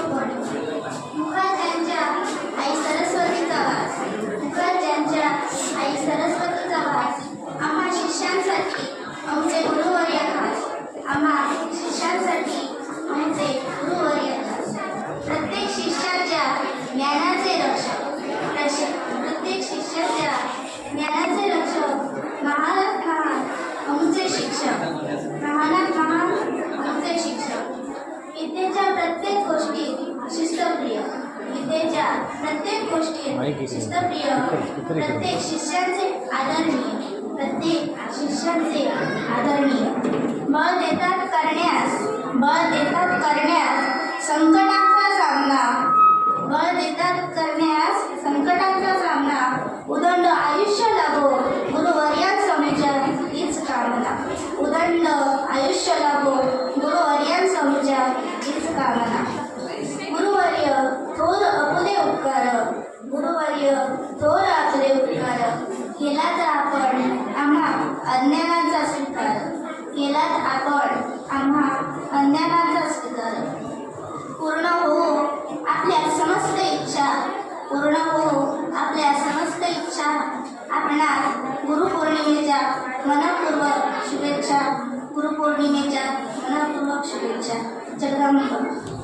मुखात ज्यांच्या आई सरस्वतीचा वास, मुखात ज्यांच्या आई सरस्वतीचा वास, आम्हा शिष्यांसाठी आमचे गुरुवर्य खास, आम्हा शिष्यांसाठी आमचे गुरुवर्य खास. प्रत्येक शिष्याच्या ज्ञानाचे रक्षक, प्रत्येक शिष्याच्या ज्ञानाचे रक्षक, महानात महान आमचे शिक्षक, महानात महान आमचे शिक्षक. विद्येच्या प्रत्येक गोष्टीत शिस्तप्रिय, विद्येच्या प्रत्येक गोष्टीत शिस्तप्रिय, प्रत्येक शिष्याचे आदरणीय, प्रत्येक शिष्याचे आदरणीय. बळ देतात करण्यास, बळ देतात करण्यास संकटांचा सामना, बळ देतात करण्यास संकटांचा सामना. उदंड आयुष्य लाभो गुरुवर्यांसमोरच्या हीच कामना, उदंड आयुष्य लाभो गुरुवर्यांसमोरच्या हीच कामना. गुरुवर्य थोर अपुले उपकार, गुरुवर्य थोर आपले उपकार. केलात आपण आम्हा अज्ञानाचा स्वीकार, केलात आपण आम्हा अज्ञानाचा स्वीकार. पूर्ण हो आपल्या समस्त इच्छा, पूर्ण हो आपल्या समस्त इच्छा. आपणास गुरुपौर्णिमेच्या मनपूर्वक शुभेच्छा, गुरुपौर्णिमेच्या मनपूर्वक शुभेच्छा. जगदंब.